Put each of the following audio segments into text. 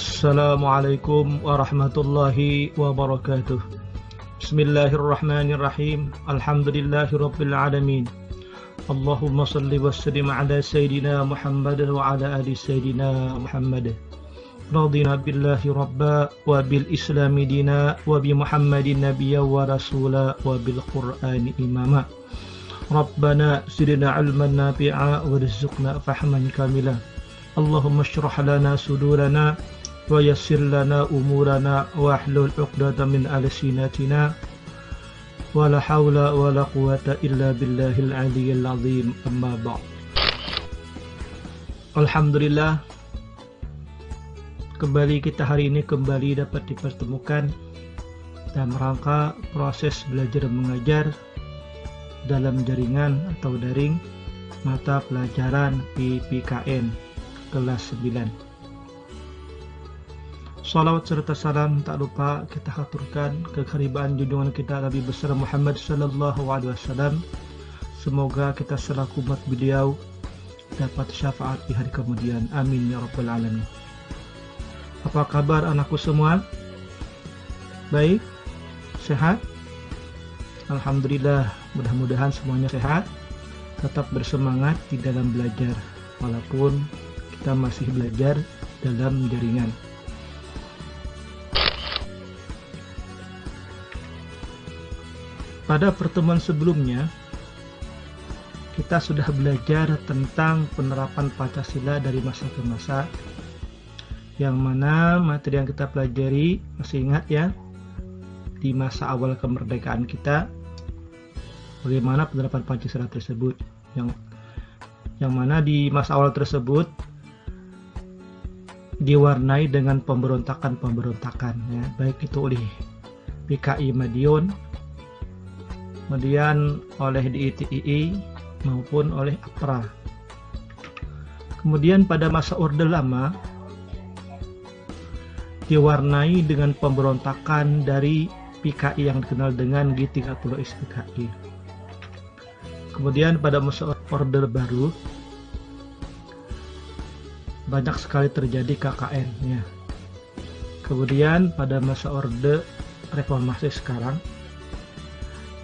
Assalamualaikum warahmatullahi wabarakatuh. Bismillahirrahmanirrahim. Alhamdulillahirabbil alamin. Allahumma shalli wa sallim ala sayyidina Muhammad wa ala ali sayyidina Muhammad. Radina billahi rabba wa bil islami dina wa bi Muhammadin nabiyya wa rasula wa bil qur'ani imama. Rabbana zidna ilman nafi'a warzuqna fahman kamila. Allahumma shrah lana sudurana wa yassir lana umurana wa hlul 'uqdatam min alsinatina wa la haula wa la quwata illa billahil aliyyil azim. Amma ba'd. Alhamdulillah, kembali kita hari ini dapat dipertemukan dalam rangka proses belajar mengajar dalam jaringan atau daring mata pelajaran PPKN kelas 9. Salawat serta salam tak lupa kita haturkan kekaribaan junjungan kita Nabi besar Muhammad sallallahu alaihi wasallam. Semoga kita selaku umat beliau dapat syafaat di hari kemudian. Amin ya rabbal alamin. Apa kabar anakku semua? Baik? Sehat? Alhamdulillah, mudah-mudahan semuanya sehat. Tetap bersemangat di dalam belajar walaupun kita masih belajar dalam jaringan. Pada pertemuan sebelumnya, kita sudah belajar tentang penerapan Pancasila dari masa ke masa, yang mana materi yang kita pelajari, masih ingat ya, di masa awal kemerdekaan kita, bagaimana penerapan Pancasila tersebut, yang mana di masa awal tersebut diwarnai dengan pemberontakan ya, baik itu oleh PKI Madiun, kemudian oleh DITII maupun oleh APRA. Kemudian pada masa Orde Lama diwarnai dengan pemberontakan dari PKI yang dikenal dengan G30S PKI. Kemudian pada masa Orde Baru banyak sekali terjadi KKN ya. Kemudian pada masa Orde Reformasi sekarang,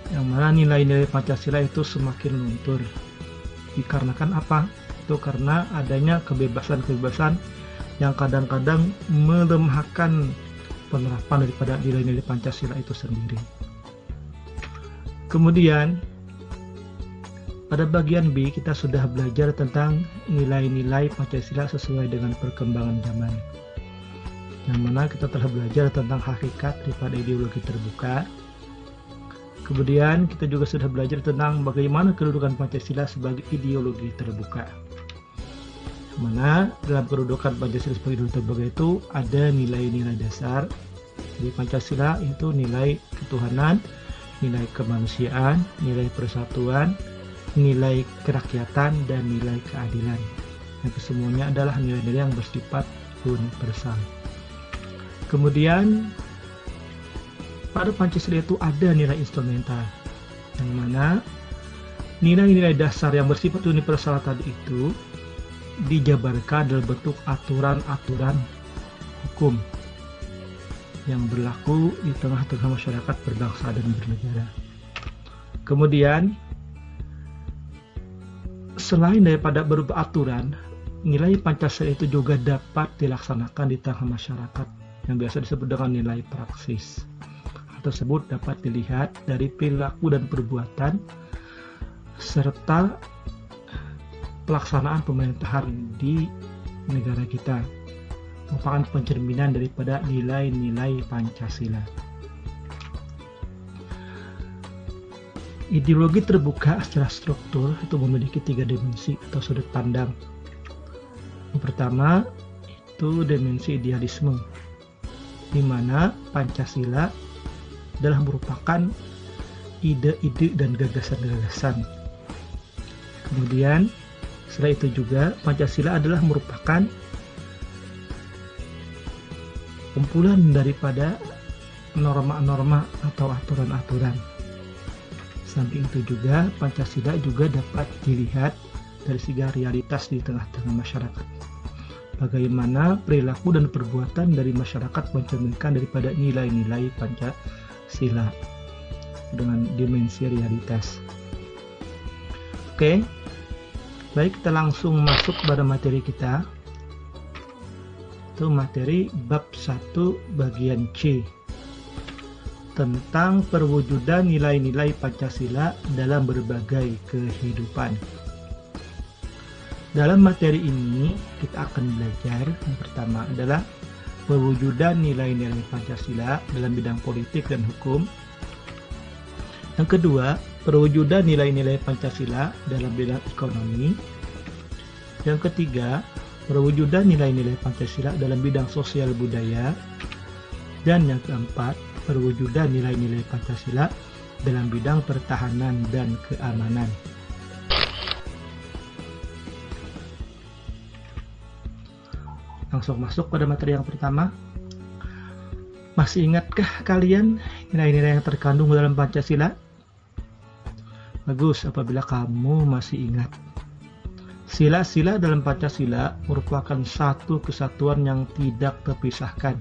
yang mana nilai-nilai Pancasila itu semakin luntur. Dikarenakan apa? Itu karena adanya kebebasan-kebebasan yang kadang-kadang melemahkan penerapan daripada nilai-nilai Pancasila itu sendiri. Kemudian pada bagian B kita sudah belajar tentang nilai-nilai Pancasila sesuai dengan perkembangan zaman, yang mana kita telah belajar tentang hakikat daripada ideologi terbuka. Kemudian kita juga sudah belajar tentang bagaimana kedudukan Pancasila sebagai ideologi terbuka. Mana dalam kedudukan Pancasila sebagai ideologi terbuka itu ada nilai-nilai dasar. Jadi Pancasila itu nilai ketuhanan, nilai kemanusiaan, nilai persatuan, nilai kerakyatan, dan nilai keadilan. Yang kesemuanya adalah nilai-nilai yang bersifat universal. Kemudian pada Pancasila itu ada nilai instrumental, yang mana nilai-nilai dasar yang bersifat universal tadi itu dijabarkan dalam bentuk aturan-aturan hukum yang berlaku di tengah-tengah masyarakat berbangsa dan bernegara. Kemudian selain daripada berupa aturan, nilai Pancasila itu juga dapat dilaksanakan di tengah masyarakat yang biasa disebut dengan nilai praksis. Tersebut dapat dilihat dari perilaku dan perbuatan serta pelaksanaan pemerintahan di negara kita, merupakan pencerminan daripada nilai-nilai Pancasila. Ideologi terbuka secara struktur itu memiliki 3 dimensi atau sudut pandang. Yang pertama itu dimensi idealisme, di mana Pancasila adalah merupakan ide-ide dan gagasan-gagasan. Kemudian setelah itu juga Pancasila adalah merupakan kumpulan daripada norma-norma atau aturan-aturan. Samping itu juga Pancasila juga dapat dilihat dari segi realitas di tengah-tengah masyarakat. bagaimana perilaku dan perbuatan dari masyarakat mencerminkan daripada nilai-nilai Pancasila dengan dimensi realitas. Oke, baik, kita langsung masuk pada materi kita. Itu materi bab 1 bagian C tentang perwujudan nilai-nilai Pancasila dalam berbagai kehidupan. Dalam materi ini kita akan belajar yang pertama adalah perwujudan nilai-nilai Pancasila dalam bidang politik dan hukum. Yang kedua, perwujudan nilai-nilai Pancasila dalam bidang ekonomi. Yang ketiga, perwujudan nilai-nilai Pancasila dalam bidang sosial budaya. Dan yang keempat, perwujudan nilai-nilai Pancasila dalam bidang pertahanan dan keamanan. Langsung masuk pada materi yang pertama. Masih ingatkah kalian nilai-nilai yang terkandung dalam Pancasila? Bagus apabila kamu masih ingat. Sila-sila dalam Pancasila merupakan satu kesatuan yang tidak terpisahkan.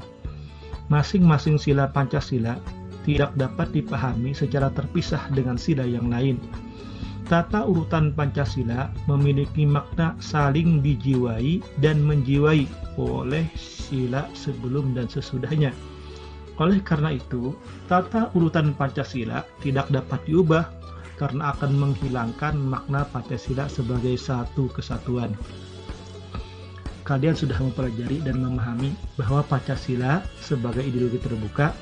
Masing-masing sila Pancasila tidak dapat dipahami secara terpisah dengan sila yang lain. Tata urutan Pancasila memiliki makna saling dijiwai dan menjiwai oleh sila sebelum dan sesudahnya. Oleh karena itu, tata urutan Pancasila tidak dapat diubah karena akan menghilangkan makna Pancasila sebagai satu kesatuan. Kalian sudah mempelajari dan memahami bahwa Pancasila sebagai ideologi terbuka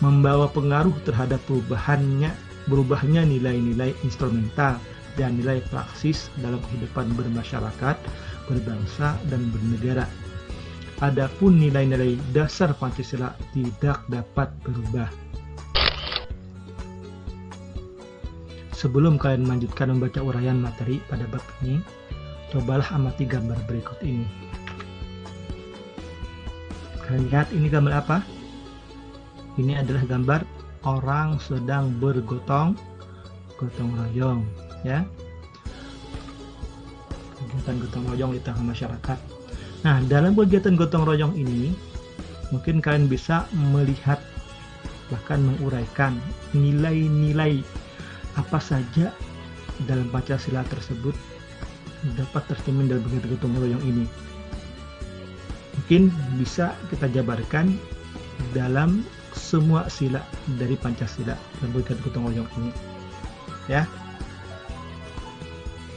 membawa pengaruh terhadap berubahnya nilai-nilai instrumental dan nilai praksis dalam kehidupan bermasyarakat, berbangsa, dan bernegara. Adapun nilai-nilai dasar Pancasila tidak dapat berubah. Sebelum kalian melanjutkan membaca uraian materi pada bab ini, cobalah amati gambar berikut ini. Kalian lihat ini gambar apa? Ini adalah gambar orang sedang bergotong royong, ya. Kegiatan gotong royong di tengah masyarakat. Nah, dalam kegiatan gotong royong ini, mungkin kalian bisa melihat bahkan menguraikan nilai-nilai apa saja dalam Pancasila tersebut dapat tercermin dalam kegiatan gotong royong ini. Mungkin bisa kita jabarkan dalam semua sila dari Pancasila dalam kegiatan gotong royong ini, ya.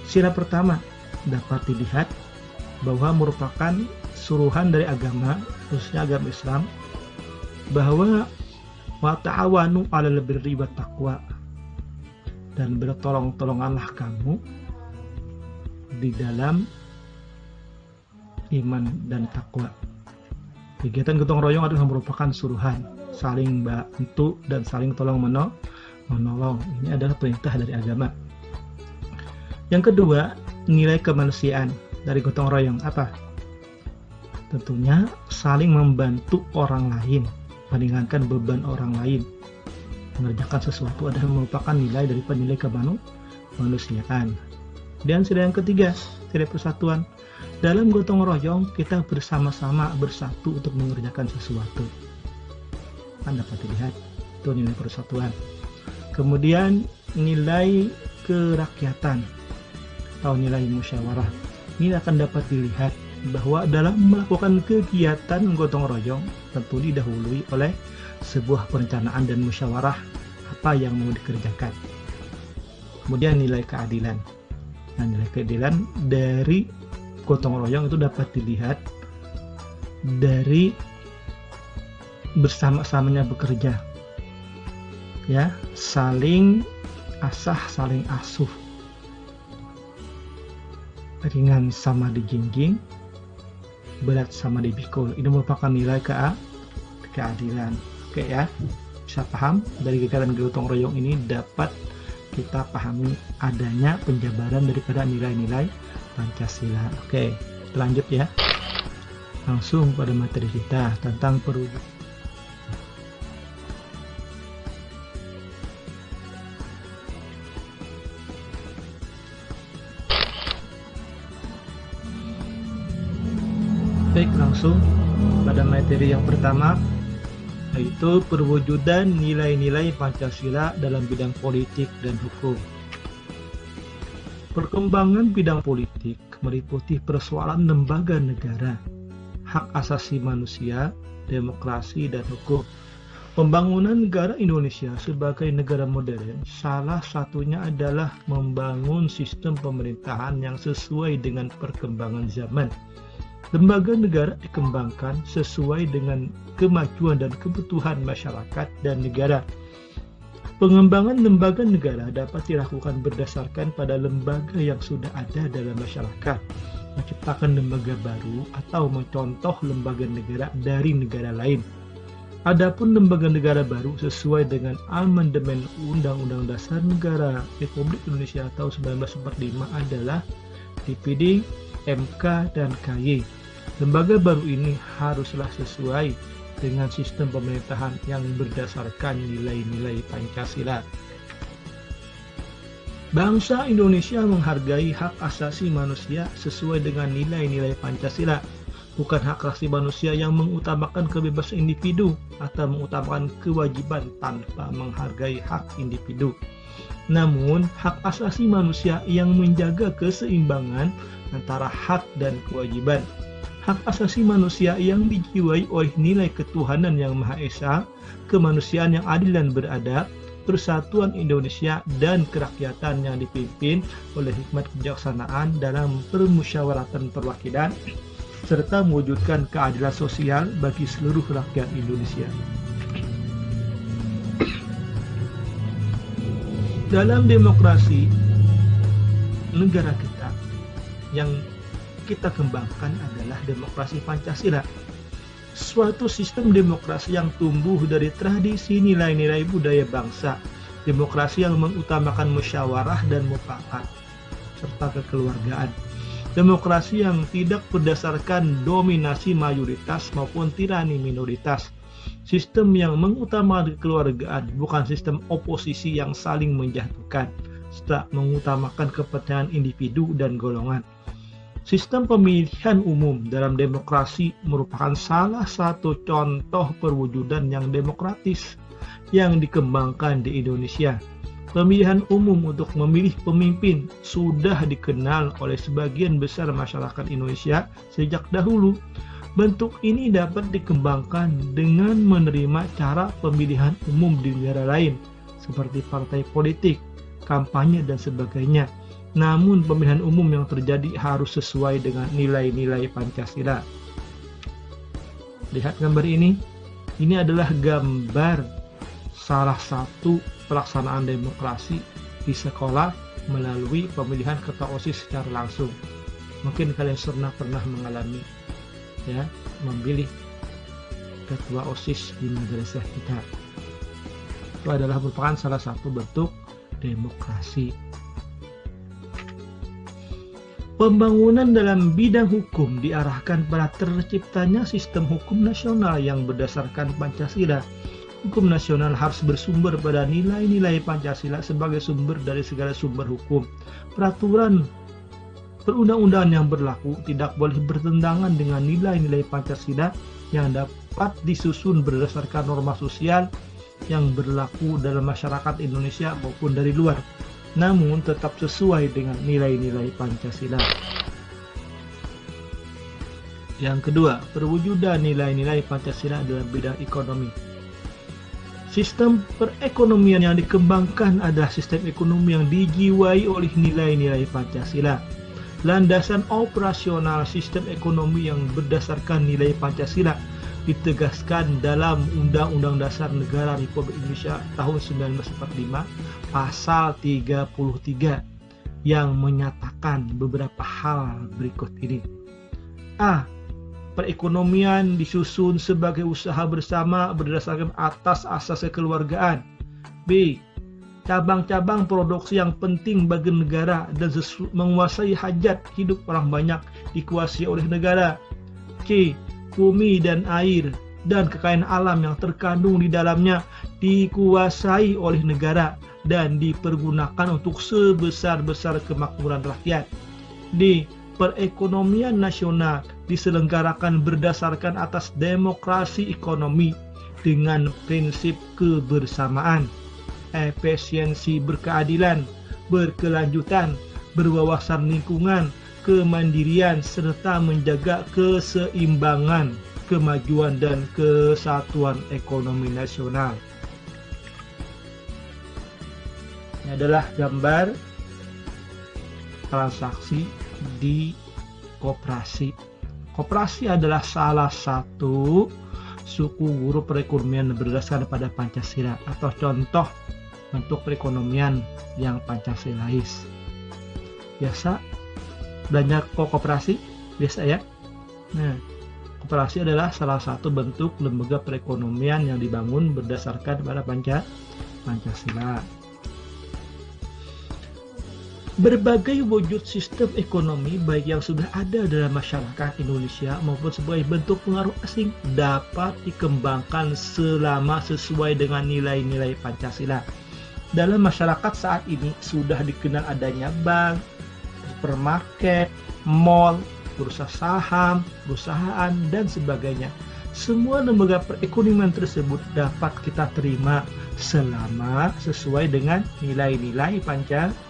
Sila pertama dapat dilihat bahwa merupakan suruhan dari agama, khususnya agama Islam, bahwa wa ta'awanu 'alal birri wat taqwa, dan bertolong-tolonganlah kamu di dalam iman dan takwa. Kegiatan gotong royong adalah merupakan suruhan, saling bantu dan saling tolong menolong. Ini adalah perintah dari agama. Yang kedua, nilai kemanusiaan dari gotong royong apa? Tentunya saling membantu orang lain, meringankan beban orang lain. Mengerjakan sesuatu adalah merupakan nilai dari nilai kemanusiaan. Dan sila yang ketiga, sila persatuan. Dalam gotong royong kita bersama-sama bersatu untuk mengerjakan sesuatu. Anda dapat dilihat itu nilai persatuan. Kemudian nilai kerakyatan atau nilai musyawarah. Ini akan dapat dilihat bahwa dalam melakukan kegiatan gotong royong tentu didahului oleh sebuah perencanaan dan musyawarah apa yang mau dikerjakan. Kemudian nilai keadilan. Nah, nilai keadilan dari gotong royong itu dapat dilihat dari bersama-samanya bekerja, ya, saling asah, saling asuh, ringan sama dijinjing, berat sama dipikul. Ini merupakan nilai keadilan. Oke, ya, bisa paham dari kegiatan gotong royong ini dapat kita pahami adanya penjabaran daripada nilai-nilai Pancasila. Oke, lanjut ya. Langsung pada materi kita tentang perwujudan. Baik, langsung pada materi yang pertama, yaitu perwujudan nilai-nilai Pancasila dalam bidang politik dan hukum. Perkembangan bidang politik meliputi persoalan lembaga negara, hak asasi manusia, demokrasi, dan hukum. Pembangunan negara Indonesia sebagai negara modern salah satunya adalah membangun sistem pemerintahan yang sesuai dengan perkembangan zaman. Lembaga negara dikembangkan sesuai dengan kemajuan dan kebutuhan masyarakat dan negara. Pengembangan lembaga negara dapat dilakukan berdasarkan pada lembaga yang sudah ada dalam masyarakat, menciptakan lembaga baru atau mencontoh lembaga negara dari negara lain. Adapun lembaga negara baru sesuai dengan amandemen Undang-Undang Dasar Negara Republik Indonesia tahun 1945 adalah DPD, MK, dan KY. Lembaga baru ini haruslah sesuai dengan sistem pemerintahan yang berdasarkan nilai-nilai Pancasila. Bangsa Indonesia menghargai hak asasi manusia sesuai dengan nilai-nilai Pancasila, bukan hak asasi manusia yang mengutamakan kebebasan individu atau mengutamakan kewajiban tanpa menghargai hak individu. Namun, hak asasi manusia yang menjaga keseimbangan antara hak dan kewajiban. Hak asasi manusia yang dijiwai oleh nilai ketuhanan yang Maha Esa, kemanusiaan yang adil dan beradab, persatuan Indonesia, dan kerakyatan yang dipimpin oleh hikmat kebijaksanaan dalam permusyawaratan perwakilan, serta mewujudkan keadilan sosial bagi seluruh rakyat Indonesia. Dalam demokrasi negara kita, yang kita kembangkan adalah demokrasi Pancasila. Suatu sistem demokrasi yang tumbuh dari tradisi nilai-nilai budaya bangsa, demokrasi yang mengutamakan musyawarah dan mufakat, serta kekeluargaan. Demokrasi yang tidak berdasarkan dominasi mayoritas maupun tirani minoritas. Sistem yang mengutamakan kekeluargaan, bukan sistem oposisi yang saling menjatuhkan, serta mengutamakan kepentingan individu dan golongan. Sistem pemilihan umum dalam demokrasi merupakan salah satu contoh perwujudan yang demokratis yang dikembangkan di Indonesia. Pemilihan umum untuk memilih pemimpin sudah dikenal oleh sebagian besar masyarakat Indonesia sejak dahulu. Bentuk ini dapat dikembangkan dengan menerima cara pemilihan umum di negara lain, seperti partai politik, kampanye, dan sebagainya. Namun pemilihan umum yang terjadi harus sesuai dengan nilai-nilai Pancasila. Lihat gambar ini. Ini adalah gambar salah satu pelaksanaan demokrasi di sekolah melalui pemilihan ketua OSIS secara langsung. Mungkin kalian pernah mengalami memilih ketua OSIS di madrasah kita. Itu adalah merupakan salah satu bentuk demokrasi. Pembangunan dalam bidang hukum diarahkan pada terciptanya sistem hukum nasional yang berdasarkan Pancasila. Hukum nasional harus bersumber pada nilai-nilai Pancasila sebagai sumber dari segala sumber hukum. Peraturan perundang-undangan yang berlaku tidak boleh bertentangan dengan nilai-nilai Pancasila yang dapat disusun berdasarkan norma sosial yang berlaku dalam masyarakat Indonesia maupun dari luar, namun tetap sesuai dengan nilai-nilai Pancasila. Yang kedua, perwujudan nilai-nilai Pancasila dalam bidang ekonomi. Sistem perekonomian yang dikembangkan adalah sistem ekonomi yang dijiwai oleh nilai-nilai Pancasila. Landasan operasional sistem ekonomi yang berdasarkan nilai Pancasila ditegaskan dalam Undang-Undang Dasar Negara Republik Indonesia tahun 1945 pasal 33 yang menyatakan beberapa hal berikut ini. A. Perekonomian disusun sebagai usaha bersama berdasarkan atas asas kekeluargaan. B. Cabang-cabang produksi yang penting bagi negara dan menguasai hajat hidup orang banyak dikuasai oleh negara. C. Bumi dan air dan kekayaan alam yang terkandung di dalamnya dikuasai oleh negara dan dipergunakan untuk sebesar-besar kemakmuran rakyat. D. perekonomian nasional diselenggarakan berdasarkan atas demokrasi ekonomi dengan prinsip kebersamaan, efisiensi berkeadilan, berkelanjutan, berwawasan lingkungan, kemandirian, serta menjaga keseimbangan, kemajuan, dan kesatuan ekonomi nasional. Ini adalah gambar transaksi di koperasi. Koperasi adalah salah satu suku guru perekonomian berdasarkan pada Pancasila atau contoh bentuk perekonomian yang Pancasilais. Biasa belanja koperasi, biasa ya. Nah, koperasi adalah salah satu bentuk lembaga perekonomian yang dibangun berdasarkan pada Pancasila. Berbagai wujud sistem ekonomi baik yang sudah ada dalam masyarakat Indonesia maupun sebagai bentuk pengaruh asing dapat dikembangkan selama sesuai dengan nilai-nilai Pancasila. Dalam masyarakat saat ini sudah dikenal adanya bank, supermarket, mall, bursa saham, perusahaan, dan sebagainya. Semua lembaga perekonomian tersebut dapat kita terima selama sesuai dengan nilai-nilai Pancasila.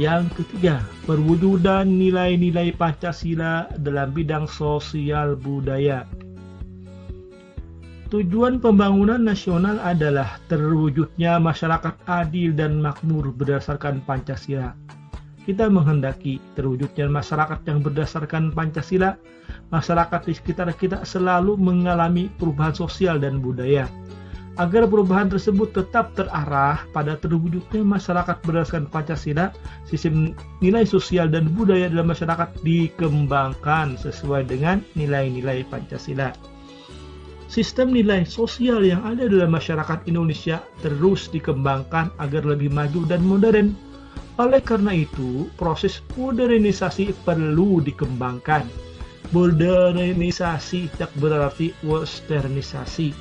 Yang ketiga, perwujudan nilai-nilai Pancasila dalam bidang sosial budaya. Tujuan pembangunan nasional adalah terwujudnya masyarakat adil dan makmur berdasarkan Pancasila. Kita menghendaki terwujudnya masyarakat yang berdasarkan Pancasila. Masyarakat di sekitar kita selalu mengalami perubahan sosial dan budaya. Agar perubahan tersebut tetap terarah pada terwujudnya masyarakat berdasarkan Pancasila, sistem nilai sosial dan budaya dalam masyarakat dikembangkan sesuai dengan nilai-nilai Pancasila. Sistem nilai sosial yang ada dalam masyarakat Indonesia terus dikembangkan agar lebih maju dan modern. Oleh karena itu, proses modernisasi perlu dikembangkan. Modernisasi tak berarti westernisasi,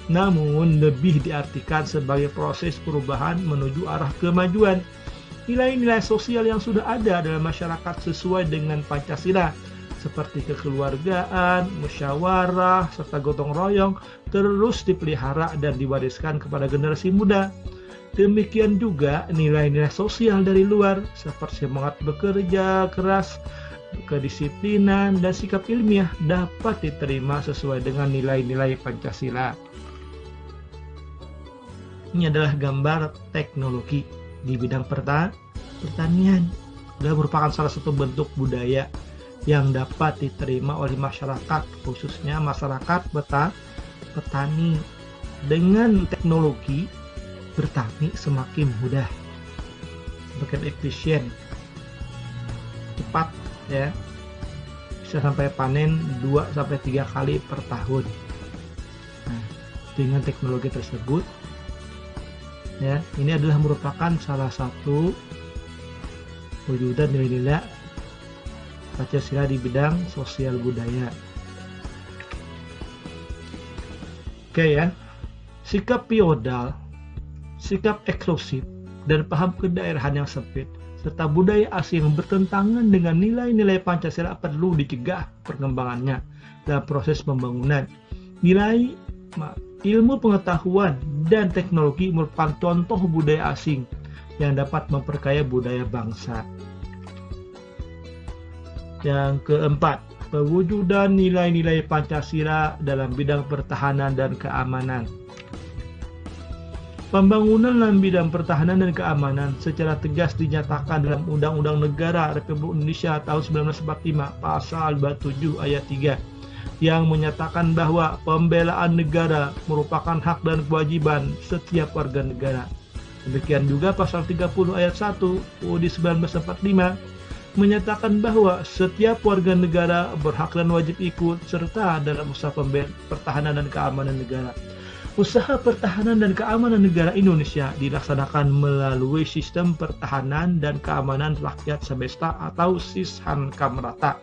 namun lebih diartikan sebagai proses perubahan menuju arah kemajuan. Nilai-nilai sosial yang sudah ada dalam masyarakat sesuai dengan Pancasila, seperti kekeluargaan, musyawarah, serta gotong royong, terus dipelihara dan diwariskan kepada generasi muda. Demikian juga nilai-nilai sosial dari luar, seperti semangat bekerja keras, kedisiplinan, dan sikap ilmiah dapat diterima sesuai dengan nilai-nilai Pancasila. Ini adalah gambar teknologi di bidang pertanian. Dia merupakan salah satu bentuk budaya yang dapat diterima oleh masyarakat, khususnya masyarakat petani. Dengan teknologi, bertani semakin mudah, semakin efisien, cepat ya. Bisa sampai panen 2-3 kali per tahun. Nah, dengan teknologi tersebut ya, ini adalah merupakan salah satu wujudan nilai-nilai Pancasila di bidang sosial budaya. Oke ya, sikap feodal, sikap eksklusif, dan paham kedaerahan yang sempit, serta budaya asing yang bertentangan dengan nilai-nilai Pancasila perlu dicegah perkembangannya dalam proses pembangunan. Nilai ilmu pengetahuan dan teknologi merupakan contoh budaya asing yang dapat memperkaya budaya bangsa. Yang keempat, pewujudan nilai-nilai Pancasila dalam bidang pertahanan dan keamanan. Pembangunan dalam bidang pertahanan dan keamanan secara tegas dinyatakan dalam Undang-Undang Negara Republik Indonesia tahun 1945 Pasal 27 Ayat 3 yang menyatakan bahwa pembelaan negara merupakan hak dan kewajiban setiap warga negara. Demikian juga Pasal 30 Ayat 1 UUD 1945 menyatakan bahwa setiap warga negara berhak dan wajib ikut serta dalam usaha pertahanan dan keamanan negara. Usaha pertahanan dan keamanan negara Indonesia dilaksanakan melalui Sistem Pertahanan dan Keamanan Rakyat Semesta atau SISHANKAMRATA.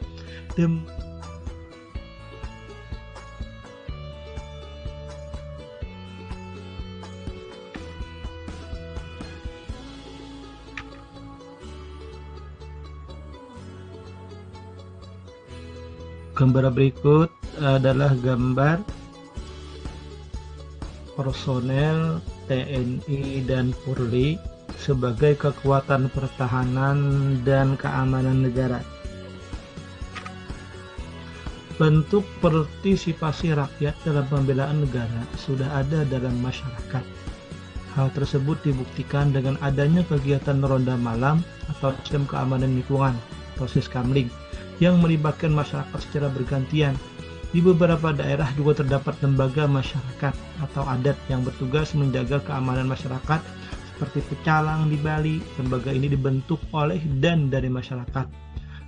Gambar berikut adalah gambar personel TNI dan Polri sebagai kekuatan pertahanan dan keamanan negara. Bentuk partisipasi rakyat dalam pembelaan negara sudah ada dalam masyarakat. Hal tersebut dibuktikan dengan adanya kegiatan ronda malam atau sistem keamanan lingkungan atau Siskamling yang melibatkan masyarakat secara bergantian. Di beberapa daerah juga terdapat lembaga masyarakat atau adat yang bertugas menjaga keamanan masyarakat seperti Pecalang di Bali. Lembaga ini dibentuk oleh dan dari masyarakat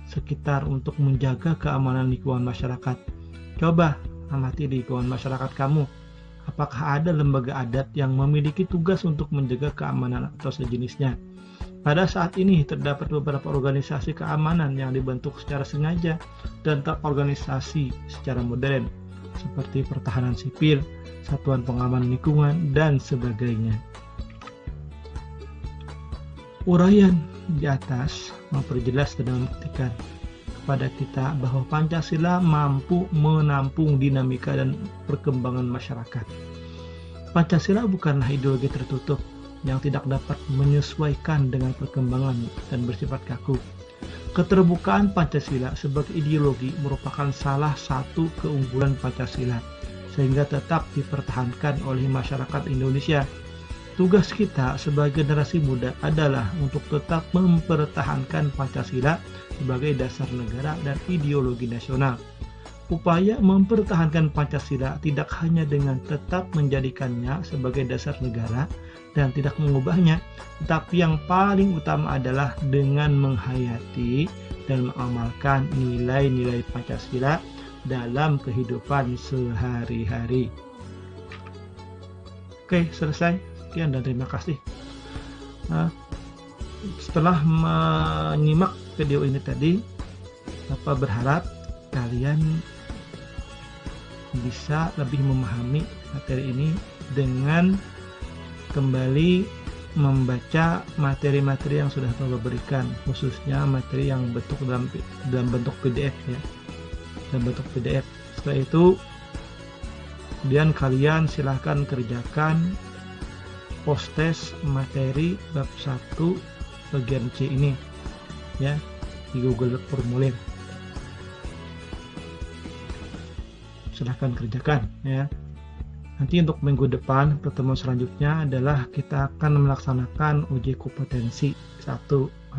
sekitar untuk menjaga keamanan lingkungan masyarakat. Coba amati lingkungan masyarakat kamu. Apakah ada lembaga adat yang memiliki tugas untuk menjaga keamanan atau sejenisnya? Pada saat ini terdapat beberapa organisasi keamanan yang dibentuk secara sengaja dan terorganisasi secara modern seperti pertahanan sipil, satuan pengaman lingkungan, dan sebagainya. Uraian di atas memperjelas dan membuktikan kepada kita bahwa Pancasila mampu menampung dinamika dan perkembangan masyarakat. Pancasila bukanlah ideologi tertutup yang tidak dapat menyesuaikan dengan perkembangan dan bersifat kaku. Keterbukaan Pancasila sebagai ideologi merupakan salah satu keunggulan Pancasila, sehingga tetap dipertahankan oleh masyarakat Indonesia. Tugas kita sebagai generasi muda adalah untuk tetap mempertahankan Pancasila sebagai dasar negara dan ideologi nasional. Upaya mempertahankan Pancasila tidak hanya dengan tetap menjadikannya sebagai dasar negara dan tidak mengubahnya, tetapi yang paling utama adalah dengan menghayati dan mengamalkan nilai-nilai Pancasila dalam kehidupan sehari-hari. Oke, selesai. Sekian dan terima kasih. Setelah menyimak video ini tadi, Bapak berharap kalian bisa lebih memahami materi ini dengan kembali membaca materi-materi yang sudah Bapak berikan, khususnya materi yang dalam bentuk PDF ya, dalam bentuk PDF. Setelah itu kemudian kalian silahkan kerjakan post-test materi bab 1 bagian C ini ya di Google Formulir. Silahkan kerjakan ya. Nanti untuk minggu depan pertemuan selanjutnya adalah kita akan melaksanakan uji kompetensi 1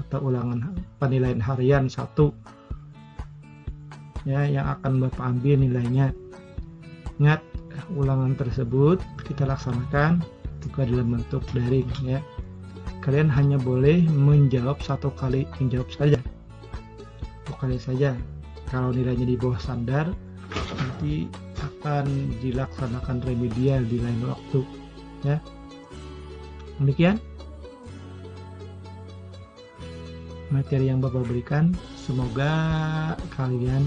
atau ulangan penilaian harian 1 ya, yang akan Bapak ambil nilainya. Ingat, ulangan tersebut kita laksanakan juga dalam bentuk daring ya. Kalian hanya boleh menjawab 1 kali menjawab saja, 1 kali saja. Kalau nilainya di bawah standar, nanti akan dilaksanakan remedial di lain waktu ya. Demikian materi yang Bapak berikan, semoga kalian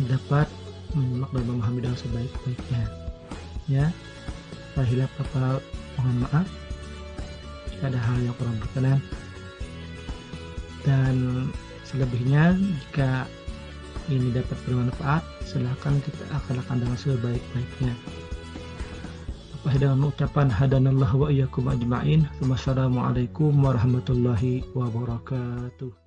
dapat menyimak dan memahami dengan sebaik-baiknya ya. Apabila Bapak mohon maaf jika ada hal yang kurang berkenan, dan selebihnya jika ini dapat bermanfaat, silahkan kita akan dengan sebaik-baiknya. Apa dengan ucapan hadanallahu wa iyyakum ajma'in. Wassalamualaikum warahmatullahi wabarakatuh.